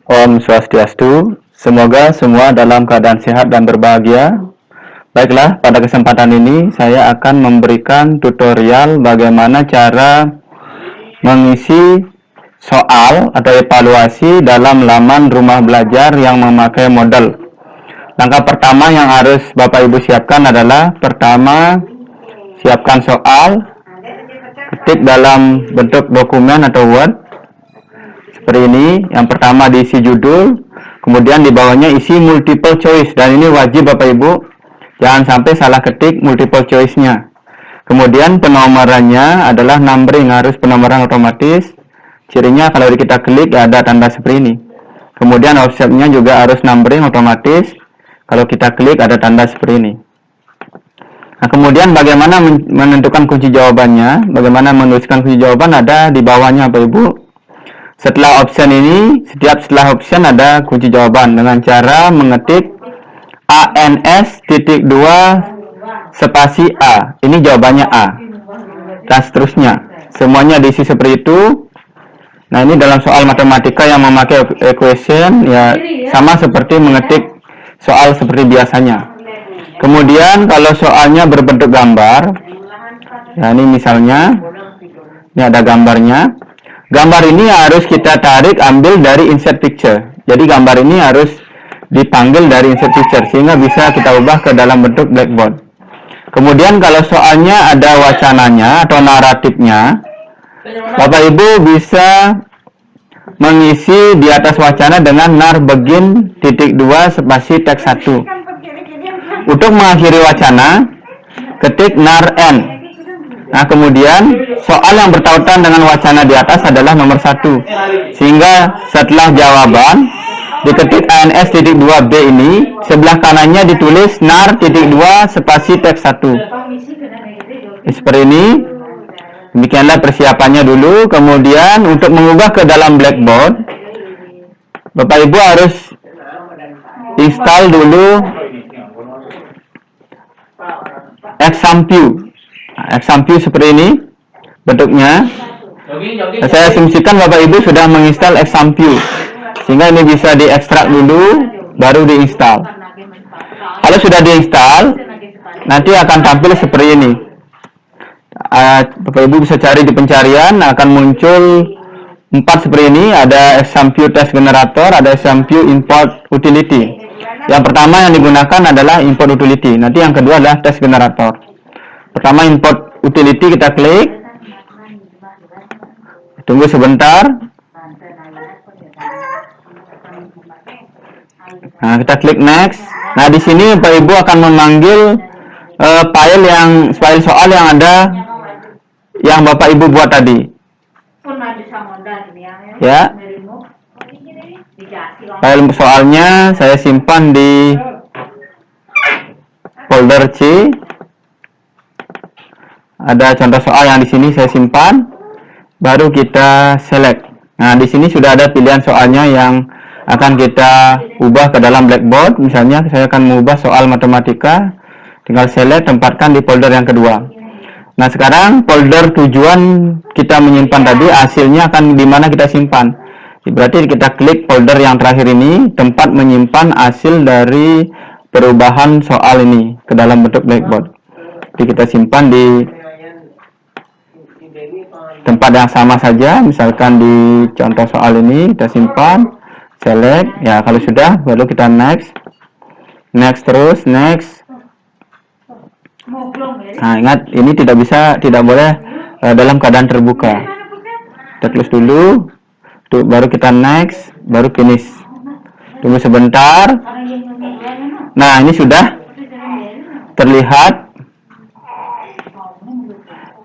Om Swastiastu, semoga semua dalam keadaan sehat dan berbahagia. Baiklah, pada kesempatan ini saya akan memberikan tutorial bagaimana cara mengisi soal atau evaluasi dalam laman rumah belajar yang memakai model. Langkah pertama yang harus Bapak Ibu siapkan adalah pertama, siapkan soal, ketik dalam bentuk dokumen atau Word. Seperti ini, yang pertama diisi judul, kemudian di bawahnya isi multiple choice, dan ini wajib Bapak Ibu, jangan sampai salah ketik multiple choice-nya. Kemudian penomorannya adalah numbering, harus penomoran otomatis, cirinya kalau kita klik ada tanda seperti ini. Kemudian offset-nya juga harus numbering otomatis, kalau kita klik ada tanda seperti ini. Nah, kemudian bagaimana menentukan kunci jawabannya, bagaimana menuliskan kunci jawaban ada di bawahnya Bapak Ibu. Setelah option ini, setelah option ada kunci jawaban dengan cara mengetik ANS.2 spasi A. Ini jawabannya A. Dan seterusnya. Semuanya diisi seperti itu. Nah, ini dalam soal matematika yang memakai equation, ya sama seperti mengetik soal seperti biasanya. Kemudian kalau soalnya berbentuk gambar, ya ini misalnya, ini ada gambarnya. Gambar ini harus kita tarik ambil dari insert picture. Jadi gambar ini harus dipanggil dari insert picture sehingga bisa kita ubah ke dalam bentuk blackboard. Kemudian kalau soalnya ada wacananya atau naratifnya, Bapak Ibu bisa mengisi di atas wacana dengan nar begin .2 spasi teks 1. Untuk mengakhiri wacana, ketik nar n. Nah, kemudian soal yang bertautan dengan wacana di atas adalah nomor 1. Sehingga setelah jawaban diketik ANS.2B ini, sebelah kanannya ditulis nar.2 spasi teks 1. Seperti ini. Demikianlah persiapannya dulu. Kemudian untuk mengubah ke dalam blackboard, Bapak Ibu harus install dulu Examview. Examview seperti ini bentuknya. Saya asumsikan Bapak Ibu sudah menginstal Examview, sehingga ini bisa diekstrak dulu baru diinstal. Kalau sudah diinstal, nanti akan tampil seperti ini. Bapak Ibu bisa cari di pencarian, akan muncul 4 seperti ini. Ada Examview Test Generator, ada Examview Import Utility. Yang pertama yang digunakan adalah Import Utility, nanti yang kedua adalah Test Generator. Pertama import utility, kita klik, tunggu sebentar. Nah, kita klik next. Nah, di sini Bapak Ibu akan memanggil file soal yang ada yang Bapak Ibu buat tadi. Ya. File soalnya saya simpan di folder C. Ada contoh soal yang di sini saya simpan, baru kita select. Nah, di sini sudah ada pilihan soalnya yang akan kita ubah ke dalam blackboard. Misalnya saya akan mengubah soal matematika, tinggal select, tempatkan di folder yang kedua. Nah, sekarang folder tujuan kita menyimpan tadi, hasilnya akan di mana kita simpan. Berarti kita klik folder yang terakhir ini, tempat menyimpan hasil dari perubahan soal ini ke dalam bentuk blackboard. Jadi kita simpan di tempat yang sama saja, misalkan di contoh soal ini kita simpan, select, ya kalau sudah baru kita next terus, next. Nah, ingat ini tidak boleh dalam keadaan terbuka. Kita close dulu, baru kita next, baru finish. Tunggu sebentar. Nah, ini sudah terlihat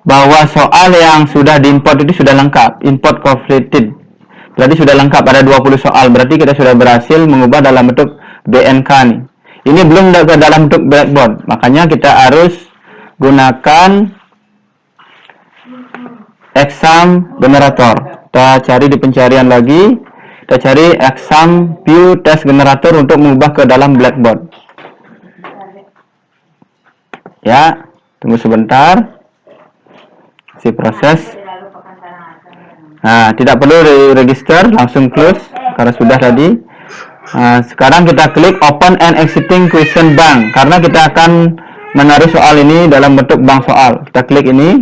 bahwa soal yang sudah diimport itu sudah lengkap, import completed. Berarti sudah lengkap, ada 20 soal. Berarti kita sudah berhasil mengubah dalam bentuk BNK nih. Ini belum ke dalam bentuk blackboard, makanya kita harus gunakan Exam Generator. Kita cari di pencarian lagi, kita cari Examview Test Generator untuk mengubah ke dalam blackboard. Ya, tunggu sebentar. Proses. Nah, tidak perlu register, langsung close. karena sudah tadi. Sekarang kita klik Open and Existing Question Bank, karena kita akan menaruh soal ini dalam bentuk bank soal. Kita klik ini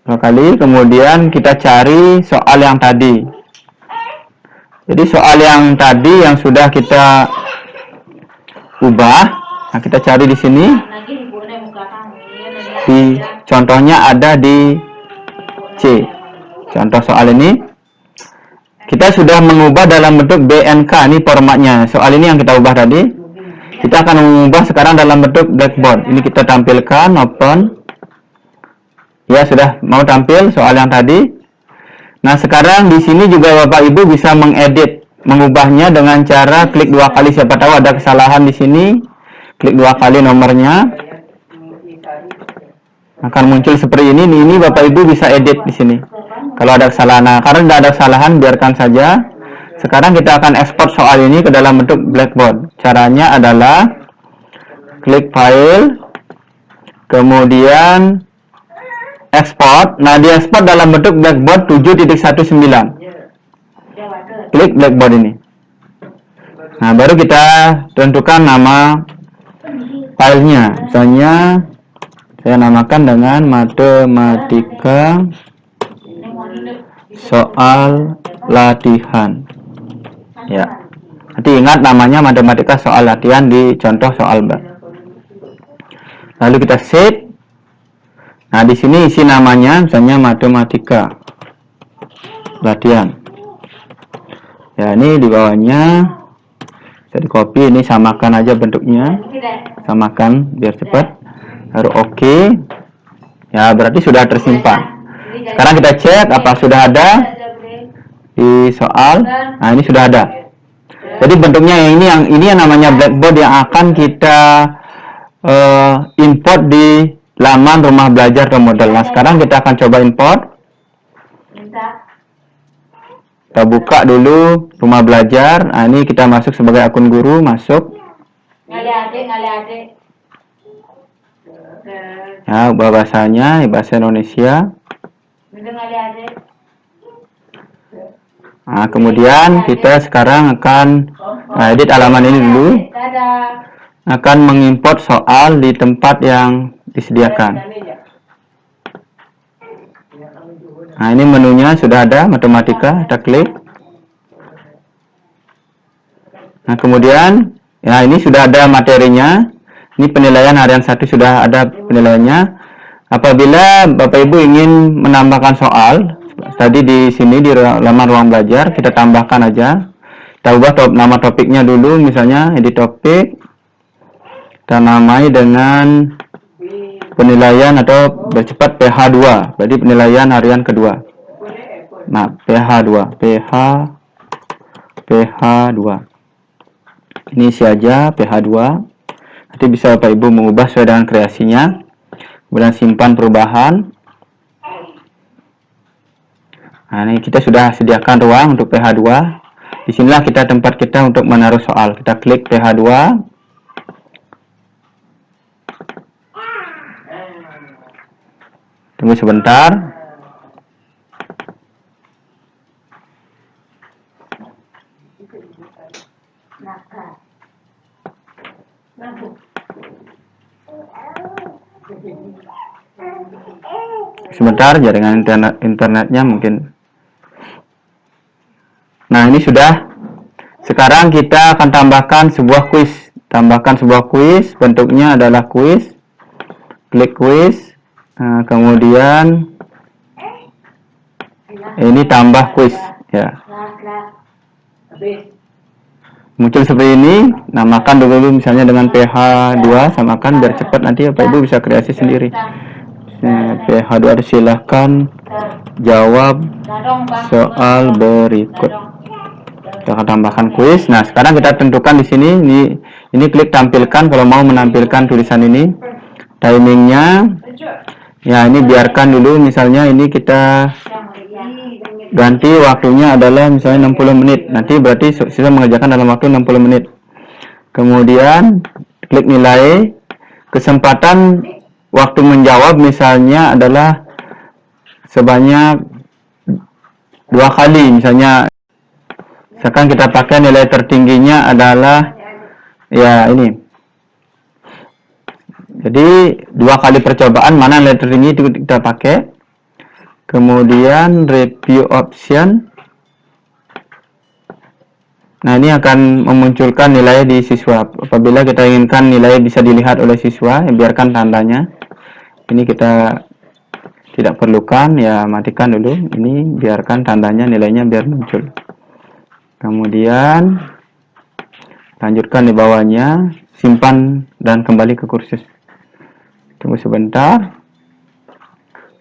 dua kali, kemudian kita cari soal yang tadi. Jadi soal yang tadi yang sudah kita ubah, nah kita cari di sini. Di contohnya ada di C. Contoh soal ini kita sudah mengubah dalam bentuk BNK, ini formatnya. Soal ini yang kita ubah tadi. Kita akan mengubah sekarang dalam bentuk blackboard. Ini kita tampilkan, open. Ya, sudah mau tampil soal yang tadi. Nah, sekarang di sini juga Bapak Ibu bisa mengedit, mengubahnya dengan cara klik dua kali. Siapa tahu ada kesalahan di sini. Klik dua kali nomornya. Akan muncul seperti ini. Ini Bapak Ibu bisa edit di sini. Kalau ada kesalahan, nah, karena tidak ada kesalahan, biarkan saja. Sekarang kita akan ekspor soal ini ke dalam bentuk blackboard. Caranya adalah klik file, kemudian ekspor. Nah, di ekspor dalam bentuk blackboard 7.19. Klik blackboard ini. Nah, baru kita tentukan nama filenya. Misalnya saya namakan dengan matematika soal latihan. Ya. Nanti ingat namanya matematika soal latihan di contoh soal bank. Lalu kita save. Nah, di sini isi namanya misalnya matematika latihan. Ya, ini di bawahnya bisa di copy, ini samakan aja bentuknya. Samakan biar cepat. Lalu oke. Ya, berarti sudah tersimpan. Sekarang kita cek apa sudah ada di soal. Nah, ini sudah ada. Jadi bentuknya yang ini yang namanya blackboard yang akan kita import di laman rumah belajar atau model. Nah, sekarang kita akan coba import. Kita buka dulu rumah belajar. Nah, ini kita masuk sebagai akun guru, masuk. Ya, ubah bahasanya, bahasa Indonesia. Nah, kemudian kita sekarang akan edit halaman ini dulu. Akan mengimport soal di tempat yang disediakan. Nah, ini menunya sudah ada, matematika, kita klik. Nah, kemudian, ya ini sudah ada materinya. Ini penilaian harian 1 sudah ada penilaiannya. Apabila Bapak Ibu ingin menambahkan soal, tadi di sini di laman ruang belajar, kita tambahkan aja. Kita ubah nama topiknya dulu, misalnya edit topik. Kita namai dengan penilaian atau bercepat PH2, berarti penilaian harian kedua. Nah, PH2. Ini isi aja PH2. Nanti bisa Bapak Ibu mengubah sesuai dengan kreasinya. Kemudian simpan perubahan. Nah, ini kita sudah sediakan ruang untuk PH2. Disinilah tempat kita untuk menaruh soal. Kita klik PH2. Tunggu sebentar. Sebentar, jaringan internetnya mungkin. Nah, ini sudah. Sekarang kita akan tambahkan sebuah kuis. Bentuknya adalah kuis. Klik kuis. Nah, kemudian ini tambah kuis. Ya. Muncul seperti ini. Namakan dulu misalnya dengan PH2, samakan biar cepat, nanti Bapak Ibu bisa kreasi sendiri. PH2 silahkan jawab soal berikut. Kita akan tambahkan kuis. Nah, sekarang kita tentukan di sini. Ini klik tampilkan kalau mau menampilkan tulisan ini. Timingnya, ya ini biarkan dulu. Misalnya ini kita ganti waktunya adalah misalnya 60 menit. Nanti berarti siswa mengerjakan dalam waktu 60 menit. Kemudian klik nilai. Kesempatan waktu menjawab misalnya adalah sebanyak 2 kali, misalnya Sekarang kita pakai nilai tertingginya adalah ya ini. Jadi 2 kali percobaan mana nilai tertinggi itu kita pakai. Kemudian review option. Nah, ini akan memunculkan nilai di siswa. Apabila kita inginkan nilai bisa dilihat oleh siswa, ya biarkan tandanya. Ini kita tidak perlukan, ya matikan dulu. Ini biarkan tandanya, nilainya biar muncul. Kemudian lanjutkan di bawahnya, simpan dan kembali ke kursus. Tunggu sebentar.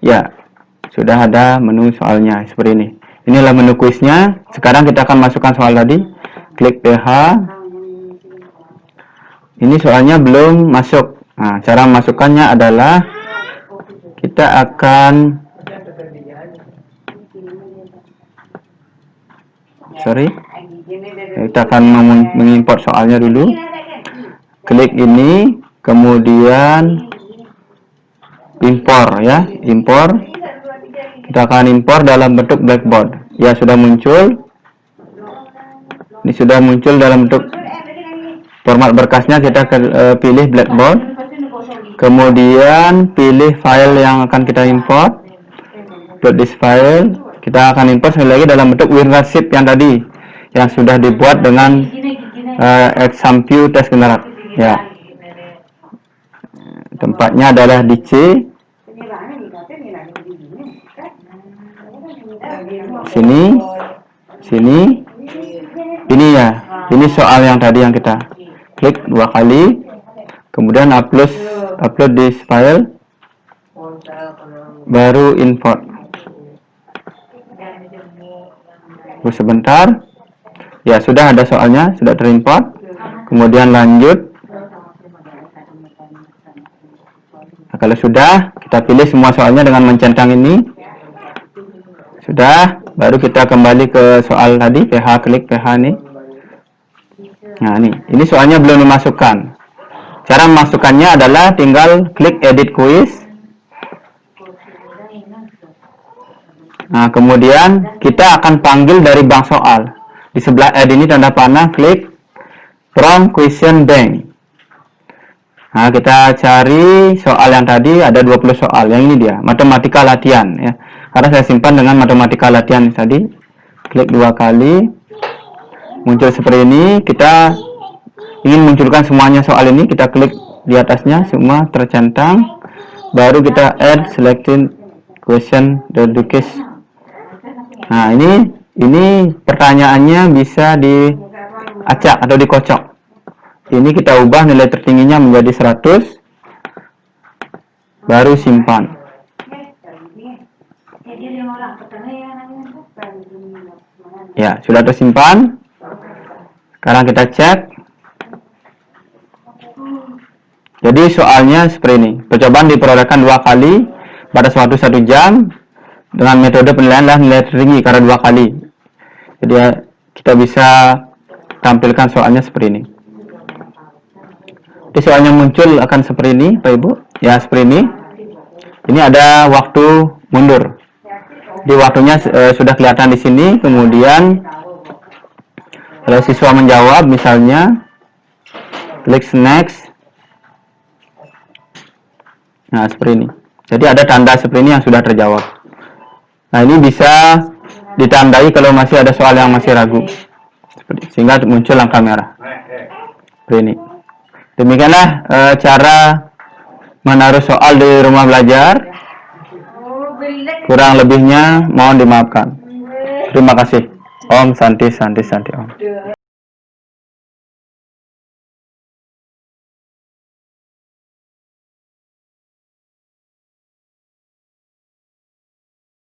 Ya, sudah ada menu soalnya seperti ini. Inilah menu kuisnya. Sekarang kita akan masukkan soal tadi. Klik PH. Ini soalnya belum masuk. Nah, cara memasukkannya adalah kita akan mengimport soalnya dulu. Klik ini, kemudian import ya, import. Kita akan import dalam bentuk blackboard. Ya, sudah muncul. Ini sudah muncul dalam bentuk format berkasnya. Kita pilih blackboard. Kemudian pilih file yang akan kita import. Upload this file. Kita akan import sekali lagi dalam bentuk WinRAR yang tadi, yang sudah dibuat dengan Example test general. Ya. Tempatnya adalah di C. Sini. Ini ya. Ini soal yang tadi yang kita klik 2 kali. Kemudian upload this file. Baru import. Tunggu sebentar. Ya, sudah ada soalnya, sudah terimport. Kemudian lanjut. Nah, kalau sudah, kita pilih semua soalnya dengan mencentang ini. Sudah, baru kita kembali ke soal tadi, PH, klik PH nih. Nah, ini soalnya belum dimasukkan. Cara memasukkannya adalah tinggal klik edit quiz. Nah, kemudian kita akan panggil dari bank soal. Di sebelah add ini tanda panah, klik from question bank. Nah, kita cari soal yang tadi, ada 20 soal. Yang ini dia, matematika latihan ya. Karena saya simpan dengan matematika latihan tadi. Klik 2 kali. Muncul seperti ini. Kita ingin munculkan semuanya soal ini. Kita klik di atasnya, semua tercentang. Baru kita add selected question education. Nah, ini pertanyaannya bisa diacak atau dikocok. Ini kita ubah nilai tertingginya menjadi 100. Baru simpan. Ya, sudah tersimpan. Sekarang kita cek. Jadi soalnya seperti ini. Percobaan diperolehkan 2 kali pada suatu 1 jam dengan metode penilaian nilai tertinggi karena 2 kali. Jadi kita bisa tampilkan soalnya seperti ini. Jadi soalnya muncul akan seperti ini, Pak Ibu. Ya, seperti ini. Ini ada waktu mundur. Di waktunya sudah kelihatan di sini. Kemudian kalau siswa menjawab, misalnya klik next. Nah, seperti ini. Jadi ada tanda seperti ini yang sudah terjawab. Nah, ini bisa ditandai kalau masih ada soal yang masih ragu. Sehingga muncul angka merah. Seperti ini. Demikianlah cara menaruh soal di rumah belajar. Kurang lebihnya mohon dimaafkan. Terima kasih. Om Santi Santi Santi Om.